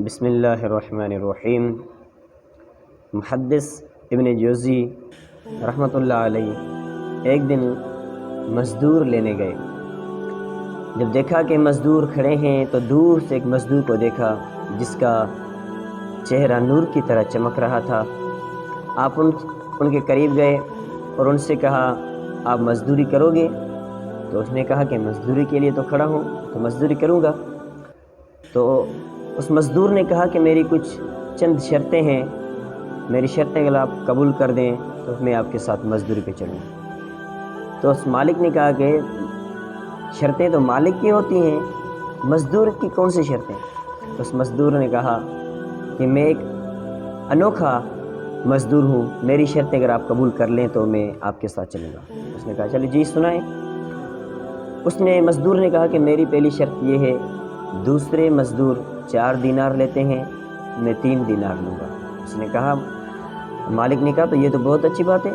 بسم اللہ الرحمن الرحیم۔ محدث ابن جوزی رحمۃ اللہ علیہ ایک دن مزدور لینے گئے۔ جب دیکھا کہ مزدور کھڑے ہیں تو دور سے ایک مزدور کو دیکھا جس کا چہرہ نور کی طرح چمک رہا تھا۔ آپ ان کے قریب گئے اور ان سے کہا آپ مزدوری کرو گے؟ تو اس نے کہا کہ مزدوری کے لیے تو کھڑا ہوں، تو مزدوری کروں گا۔ تو اس مزدور نے کہا کہ میری کچھ چند شرطیں ہیں، میری شرطیں اگر آپ قبول کر دیں تو میں آپ کے ساتھ مزدوری پہ چلوں۔ تو اس مالک نے کہا کہ شرطیں تو مالک کی ہوتی ہیں، مزدور کی کون سی شرطیں؟ تو اس مزدور نے کہا کہ میں ایک انوکھا مزدور ہوں، میری شرطیں اگر آپ قبول کر لیں تو میں آپ کے ساتھ چلوں گا۔ اس نے کہا چلو جی سنائیں۔ اس نے مزدور نے کہا کہ میری پہلی شرط یہ ہے، دوسرے مزدور 4 دینار لیتے ہیں، میں 3 دینار لوں گا۔ اس نے کہا، مالک نے کہا تو یہ تو بہت اچھی بات ہے،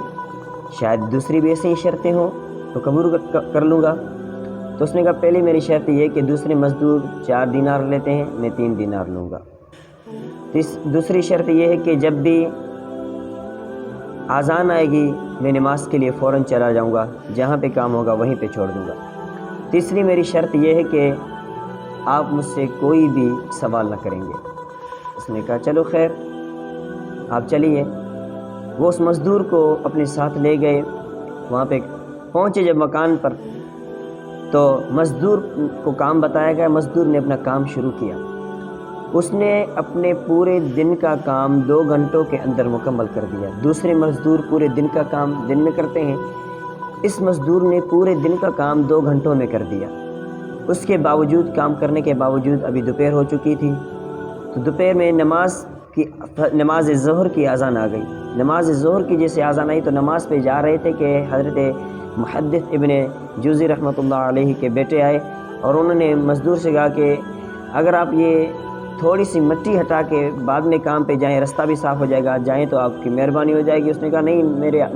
شاید دوسری بھی ایسی شرطیں ہوں تو قبول کر لوں گا۔ تو اس نے کہا پہلی میری شرط یہ کہ دوسرے مزدور 4 دینار لیتے ہیں، میں 3 دینار لوں گا۔ دوسری شرط یہ ہے کہ جب بھی اذان آئے گی میں نماز کے لیے فوراً چلا جاؤں گا، جہاں پہ کام ہوگا وہیں پہ چھوڑ دوں گا۔ تیسری میری شرط یہ ہے کہ آپ مجھ سے کوئی بھی سوال نہ کریں گے۔ اس نے کہا چلو خیر، آپ چلیے۔ وہ اس مزدور کو اپنے ساتھ لے گئے، وہاں پہ پہنچے جب مکان پر تو مزدور کو کام بتایا گیا، مزدور نے اپنا کام شروع کیا۔ اس نے اپنے پورے دن کا کام 2 گھنٹوں کے اندر مکمل کر دیا۔ دوسرے مزدور پورے دن کا کام دن میں کرتے ہیں، اس مزدور نے پورے دن کا کام 2 گھنٹوں میں کر دیا۔ اس کے باوجود، کام کرنے کے باوجود ابھی دوپہر ہو چکی تھی، تو دوپہر میں نماز ظہر کی اذان آ گئی۔ نماز ظہر کی جیسے اذان آئی تو نماز پہ جا رہے تھے کہ حضرت محدث ابن جوزی رحمۃ اللہ علیہ کے بیٹے آئے اور انہوں نے مزدور سے کہا کہ اگر آپ یہ تھوڑی سی مٹی ہٹا کے بعد میں کام پہ جائیں، رستہ بھی صاف ہو جائے گا، جائیں تو آپ کی مہربانی ہو جائے گی۔ اس نے کہا نہیں،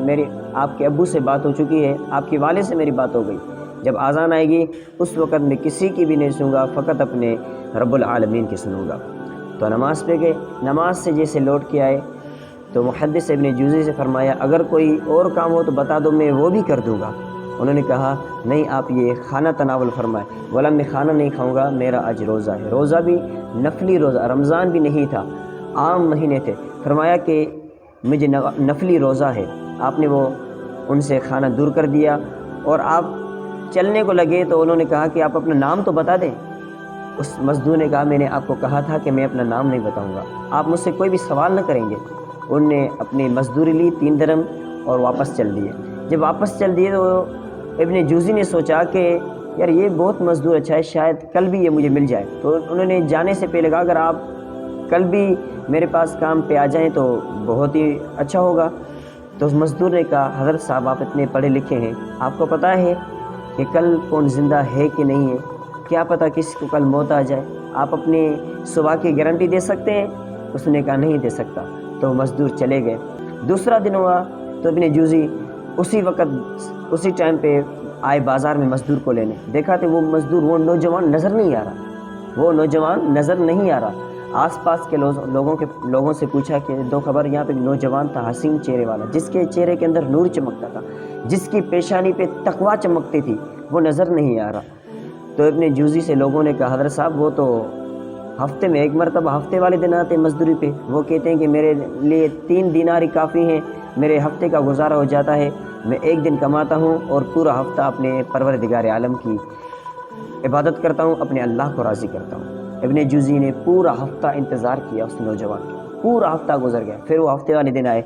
میری آپ کے ابو سے بات ہو چکی ہے، آپ کے والد سے میری بات ہو گئی، جب اذان آئے گی اس وقت میں کسی کی بھی نہیں سنوں گا، فقط اپنے رب العالمین کی سنوں گا۔ تو نماز پہ گئے، نماز سے جیسے لوٹ کے آئے تو محدث ابن جوزی سے فرمایا اگر کوئی اور کام ہو تو بتا دو، میں وہ بھی کر دوں گا۔ انہوں نے کہا نہیں، آپ یہ کھانا تناول فرمائے۔ بولا میں کھانا نہیں کھاؤں گا، میرا آج روزہ ہے، روزہ بھی نفلی روزہ، رمضان بھی نہیں تھا، عام مہینے تھے۔ فرمایا کہ مجھے نفلی روزہ ہے۔ آپ نے وہ ان سے کھانا دور کر دیا اور آپ چلنے کو لگے تو انہوں نے کہا کہ آپ اپنا نام تو بتا دیں۔ اس مزدور نے کہا میں نے آپ کو کہا تھا کہ میں اپنا نام نہیں بتاؤں گا، آپ مجھ سے کوئی بھی سوال نہ کریں گے۔ انہوں نے اپنی مزدوری لی 3 درہم اور واپس چل دیے۔ جب واپس چل دیے تو ابن جوزی نے سوچا کہ یار یہ بہت مزدور اچھا ہے، شاید کل بھی یہ مجھے مل جائے۔ تو انہوں نے جانے سے پہلے کہا اگر آپ کل بھی میرے پاس کام پہ آ جائیں تو بہت ہی اچھا ہوگا۔ تو اس مزدور نے کہا حضرت صاحب آپ اتنے پڑھے لکھے ہیں، آپ کو پتہ ہے کہ کل کون زندہ ہے کہ نہیں ہے، کیا پتہ کس کو کل موت آ جائے، آپ اپنی صبح کی گارنٹی دے سکتے ہیں؟ اس نے کہا نہیں دے سکتا۔ تو مزدور چلے گئے۔ دوسرا دن ہوا تو ابن جوزی اسی وقت اسی ٹائم پہ آئے بازار میں مزدور کو لینے، دیکھا تو وہ مزدور، وہ نوجوان نظر نہیں آ رہا، وہ نوجوان نظر نہیں آ رہا۔ آس پاس کے لوگوں سے پوچھا کہ دو خبر، یہاں پہ نوجوان تھا حسین چہرے والا، جس کے چہرے کے اندر نور چمکتا تھا، جس کی پیشانی پہ تقویٰ چمکتی تھی، وہ نظر نہیں آ رہا۔ تو ابن جوزی سے لوگوں نے کہا حضرت صاحب وہ تو ہفتے میں 1 مرتبہ ہفتے والے دن آتے مزدوری پہ، وہ کہتے ہیں کہ میرے لیے 3 دینار ہی کافی ہیں، میرے ہفتے کا گزارا ہو جاتا ہے، میں 1 دن کماتا ہوں اور پورا ہفتہ اپنے پروردگار عالم کی عبادت کرتا ہوں، اپنے اللہ کو راضی کرتا ہوں۔ ابن جوزی نے پورا ہفتہ انتظار کیا اس نوجوان کا، پورا ہفتہ گزر گیا، پھر وہ ہفتے والے دن آئے،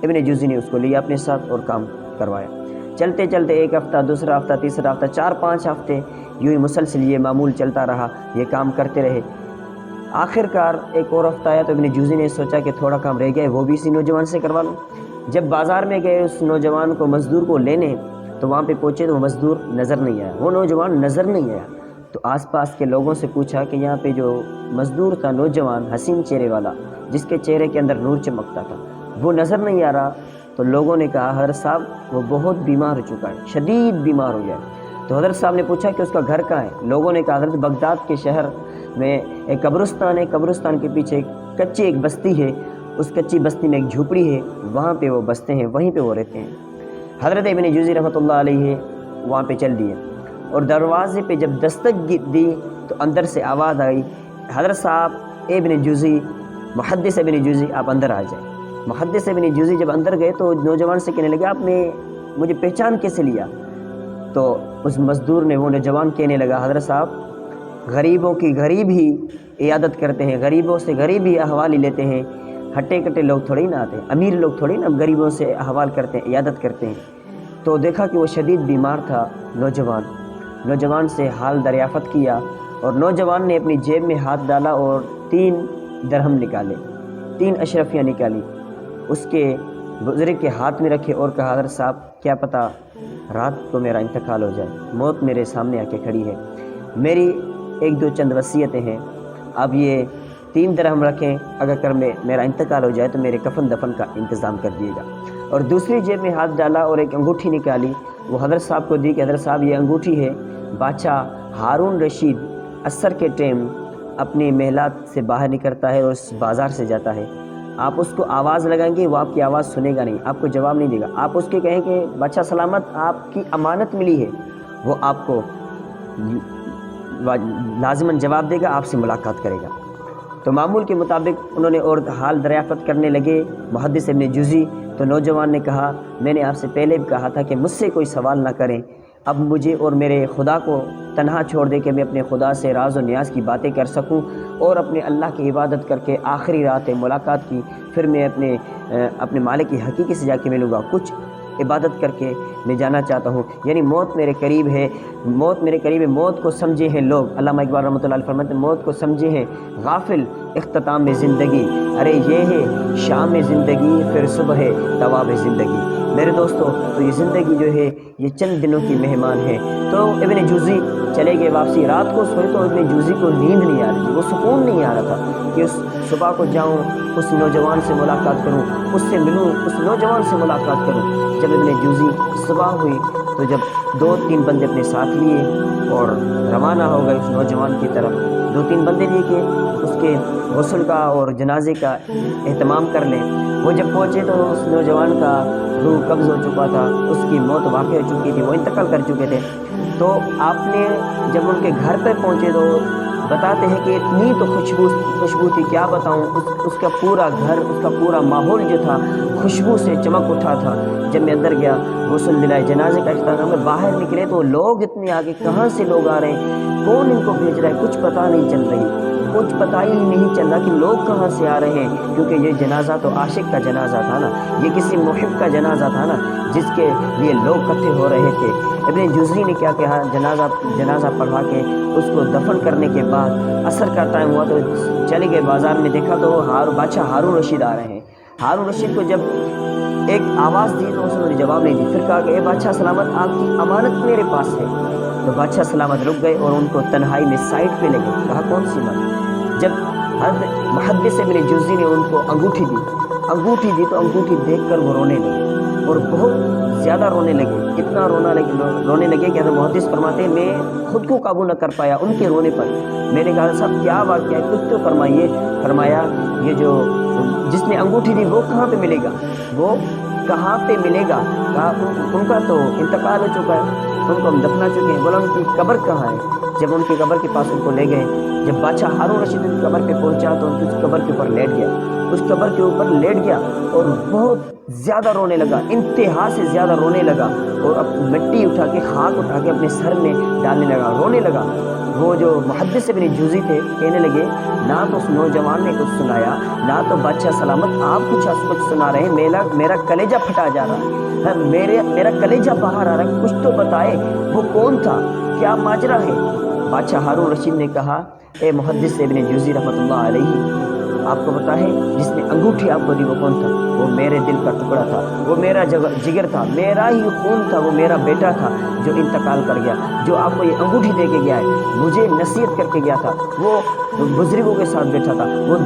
ابن جوزی نے اس کو لیا اپنے ساتھ اور کام کروایا۔ چلتے چلتے 1 ہفتہ، دوسرا ہفتہ، تیسرا ہفتہ، 4-5 ہفتے یوں ہی مسلسل یہ معمول چلتا رہا، یہ کام کرتے رہے۔ آخر کار ایک اور ہفتہ آیا تو ابن جوزی نے سوچا کہ تھوڑا کام رہ گیا ہے، وہ بھی اسی نوجوان سے کروا لوں۔ جب بازار میں گئے اس نوجوان کو، مزدور کو لینے، تو وہاں پہ پہنچے تو وہ مزدور نظر نہیں آیا، وہ نوجوان نظر نہیں آیا۔ تو آس پاس کے لوگوں سے پوچھا کہ یہاں پہ جو مزدور تھا نوجوان حسین چہرے والا، جس کے چہرے کے اندر نور چمکتا تھا، وہ نظر نہیں آ رہا۔ تو لوگوں نے کہا حضرت صاحب وہ بہت بیمار ہو چکا ہے، شدید بیمار ہو گیا ہے۔ تو حضرت صاحب نے پوچھا کہ اس کا گھر کہاں ہے؟ لوگوں نے کہا حضرت بغداد کے شہر میں ایک قبرستان ہے، قبرستان کے پیچھے کچی ایک بستی ہے، اس کچی بستی میں ایک جھوپڑی ہے، وہاں پہ وہ بستے ہیں، وہیں پہ وہ رہتے ہیں۔ حضرت ابن جوزی رحمۃ اللہ علیہ وہاں پہ چل دیے اور دروازے پہ جب دستک دی تو اندر سے آواز آئی، حضرت صاحب ابن جوزی، محدث ابن جوزی، آپ اندر آ جائیں۔ محدث ابن جوزی جب اندر گئے تو نوجوان سے کہنے لگے، آپ نے مجھے پہچان کیسے لیا؟ تو اس مزدور نے، وہ نوجوان کہنے لگا، حضرت صاحب غریبوں کی غریب ہی عیادت کرتے ہیں، غریبوں سے غریب ہی احوال ہی لیتے ہیں، ہٹے کٹے لوگ تھوڑی نہ آتے ہیں، امیر لوگ تھوڑی نہ غریبوں سے احوال کرتے ہیں، عیادت کرتے ہیں۔ تو دیکھا کہ وہ شدید بیمار تھا نوجوان سے حال دریافت کیا اور نوجوان نے اپنی جیب میں ہاتھ ڈالا اور 3 درہم نکالے، 3 اشرفیاں نکالی، اس کے بزرگ کے ہاتھ میں رکھے اور کہا، حضرت صاحب کیا پتہ رات کو میرا انتقال ہو جائے، موت میرے سامنے آ کے کھڑی ہے، میری 1-2 چند وصیتیں ہیں، اب یہ 3 درہم رکھیں، اگر میرا انتقال ہو جائے تو میرے کفن دفن کا انتظام کر دیے گا۔ اور دوسری جیب میں ہاتھ ڈالا اور ایک انگوٹھی نکالی، وہ حضرت صاحب کو دی کہ حضرت صاحب یہ انگوٹھی ہے، بادشاہ ہارون رشید عصر کے ٹائم اپنی محلات سے باہر نکلتا ہے اور اس بازار سے جاتا ہے، آپ اس کو آواز لگائیں گے، وہ آپ کی آواز سنے گا نہیں، آپ کو جواب نہیں دے گا، آپ اس کے کہیں کہ بادشاہ سلامت آپ کی امانت ملی ہے، وہ آپ کو لازماً جواب دے گا، آپ سے ملاقات کرے گا۔ تو معمول کے مطابق انہوں نے اور حال دریافت کرنے لگے محدث ابن جوزی، تو نوجوان نے کہا، میں نے آپ سے پہلے بھی کہا تھا کہ مجھ سے کوئی سوال نہ کریں، اب مجھے اور میرے خدا کو تنہا چھوڑ دے کہ میں اپنے خدا سے راز و نیاز کی باتیں کر سکوں اور اپنے اللہ کی عبادت کر کے آخری رات ملاقات کی، پھر میں اپنے مالک کی حقیقی سے جا کے ملوں گا، کچھ عبادت کر کے میں جانا چاہتا ہوں، یعنی موت میرے قریب ہے، موت کو سمجھے ہیں لوگ، علامہ اقبال رحمۃ اللہ علیہ فرماتے ہیں، موت کو سمجھے ہیں غافل اختتام زندگی، ارے یہ ہے شام زندگی پھر صبح ہے طواب زندگی۔ میرے دوستو، تو یہ زندگی جو ہے یہ چند دنوں کی مہمان ہے۔ تو ابن جوزی چلے گئے واپسی، رات کو سوئے تو ابن جوزی کو نیند نہیں آ رہی تھی، وہ سکون نہیں آ رہا تھا کہ اس صبح کو جاؤں، اس نوجوان سے ملاقات کروں، اس سے ملوں، اس نوجوان سے ملاقات کروں۔ جب ابن جوزی صبح ہوئی تو جب 2-3 بندے اپنے ساتھ لیے اور روانہ ہو گئے اس نوجوان کی طرف، 2-3 بندے لیے کہ اس کے غسل کا اور جنازے کا اہتمام کر لیں۔ وہ جب پہنچے تو اس نوجوان کا روح قبض ہو چکا تھا، اس کی موت واقع ہو چکی تھی، وہ انتقال کر چکے تھے۔ تو آپ نے جب ان کے گھر پہ پہنچے تو بتاتے ہیں کہ اتنی تو خوشبو تھی، کیا بتاؤں، اس کا پورا گھر، اس کا پورا ماحول جو تھا خوشبو سے چمک اٹھا تھا۔ جب میں اندر گیا، غسل دلائے، جنازے کا اختتام میں باہر نکلے تو لوگ اتنے آگے، کہاں سے لوگ آ رہے ہیں، کون ان کو بھیج رہا ہے، کچھ پتہ نہیں چل رہی، کچھ پتہ ہی نہیں چل رہا کہ لوگ کہاں سے آ رہے ہیں، کیونکہ یہ جنازہ تو عاشق کا جنازہ تھا نا، یہ کسی محب کا جنازہ تھا نا، جس کے لیے لوگ اکٹھے ہو رہے تھے۔ ابن جوزی نے کیا کہا، جنازہ پڑھا کے اس کو دفن کرنے کے بعد عصر کا ٹائم ہوا تو چلے گئے بازار میں، دیکھا تو بادشاہ ہارون رشید آ رہے ہیں۔ ہارون رشید کو جب ایک آواز دی تو اس نے جواب نہیں دی، پھر کہا کہ اے بادشاہ سلامت، آپ کی امانت میرے پاس ہے۔ تو بادشاہ سلامت رک گئے اور ان کو تنہائی میں سائڈ پہ لے گئے، کہا کون سی بات؟ جب حضرت محدث ابن جوزی نے ان کو انگوٹھی دی تو انگوٹھی دیکھ کر وہ رونے لگے اور بہت زیادہ رونے لگے، اتنا رونے لگے کہ حضرت محدث فرماتے ہیں میں خود کو قابو نہ کر پایا ان کے رونے پر۔ میں نے کہا صاحب کیا واقعہ ہے، کچھ تو فرمائیے۔ فرمایا یہ جو جس نے انگوٹھی دی وہ کہاں پہ ملے گا، وہ کہاں پہ ملے گا؟ کہا ان کا تو انتقال ہو چکا ہے، ان کو ہم دفنا چکے ہیں۔ بولا ان کی قبر کہاں ہے؟ جب ان کی قبر کے پاس ان کو لے گئے، جب بادشاہ ہارون رشید ان کی قبر پہ پہنچا تو ان کی اس قبر کے اوپر لیٹ گیا اور بہت زیادہ رونے لگا، انتہا سے زیادہ رونے لگا اور اب مٹی اٹھا کے، خاک اٹھا کے اپنے سر میں ڈالنے لگا، رونے لگا۔ وہ جو محدث ابن جوزی تھے کہنے لگے نہ تو اس نوجوان نے کچھ سنایا، نہ تو بادشاہ سلامت آپ کچھ سنا رہے ہیں، میرا کلیجہ پھٹا جا رہا ہے، میرا کلیجہ باہر آ رہا ہے، کچھ تو بتائے وہ کون تھا، کیا ماجرا ہے؟ بادشاہ ہارون رشید نے کہا اے محدث ابن جوزی رحمۃ اللہ علیہ، آپ کو پتہ ہے جس نے انگوٹھی آپ کو دی وہ کون تھا؟ وہ میرے دل کا ٹکڑا تھا، وہ میرا جگر تھا، میرا ہی خون تھا، وہ میرا بیٹا تھا جو انتقال کر گیا۔ جو آپ کو یہ انگوٹھی دے کے گیا ہے مجھے نصیحت کر کے گیا تھا، وہ بزرگوں کے ساتھ بیٹھا تھا، وہ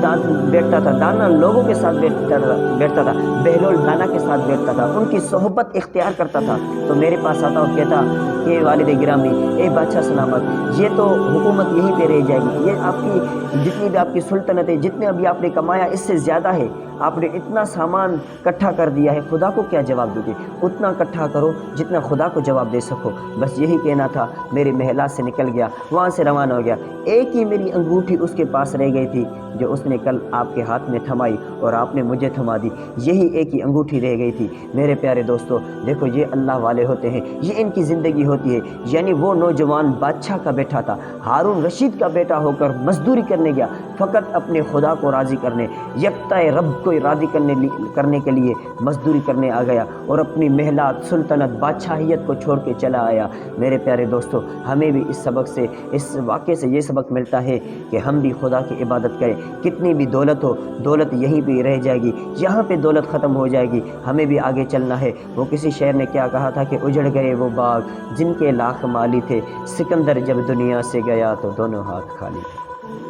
بیٹھتا تھا، دانا لوگوں کے ساتھ بیٹھتا تھا، بہلول دانا کے ساتھ بیٹھتا تھا، ان کی صحبت اختیار کرتا تھا، تو میرے پاس آتا اور کہتا کہ والد گرامی، اے بادشاہ سلامت، یہ تو حکومت یہیں پہ رہ جائے گی، یہ آپ کی جتنی بھی آپ کی سلطنت ہے، جتنے ابھی آپ نے کمایا اس سے زیادہ ہے، آپ نے اتنا سامان کٹھا کر دیا ہے، خدا کو کیا جواب دو گے؟ اتنا کٹھا کرو جتنا خدا کو جواب دے سکو۔ بس یہی کہنا تھا، میرے محلات سے نکل گیا، وہاں سے روانہ ہو گیا۔ ایک ہی میری انگوٹھی اس کے پاس رہ گئی تھی جو اس نے کل آپ کے ہاتھ میں تھمائی اور آپ نے مجھے تھما دی، یہی ایک ہی انگوٹھی رہ گئی تھی۔ میرے پیارے دوستو، دیکھو یہ اللہ والے ہوتے ہیں، یہ ان کی زندگی ہوتی ہے۔ یعنی وہ نوجوان بادشاہ کا بیٹا تھا، ہارون رشید کا بیٹا ہو کر مزدوری کرنے گیا، فقط اپنے خدا کو راضی کرنے، یکتا رب کو راضی کرنے کے لیے مزدوری کرنے آ گیا اور اپنی محلات، سلطنت، بادشاہیت کو چھوڑ کے چلا آیا۔ میرے پیارے دوستو، ہمیں بھی اس سبق سے، اس واقعے سے یہ سبق ملتا ہے کہ ہم بھی خدا کی عبادت کریں۔ کتنی بھی دولت ہو، دولت یہیں پہ رہ جائے گی، یہاں پہ دولت ختم ہو جائے گی، ہمیں بھی آگے چلنا ہے۔ وہ کسی شاعر نے کیا کہا تھا کہ اجڑ گئے وہ باغ جن کے لاکھ مالی تھے، سکندر جب دنیا سے گیا تو دونوں ہاتھ خالی تھے۔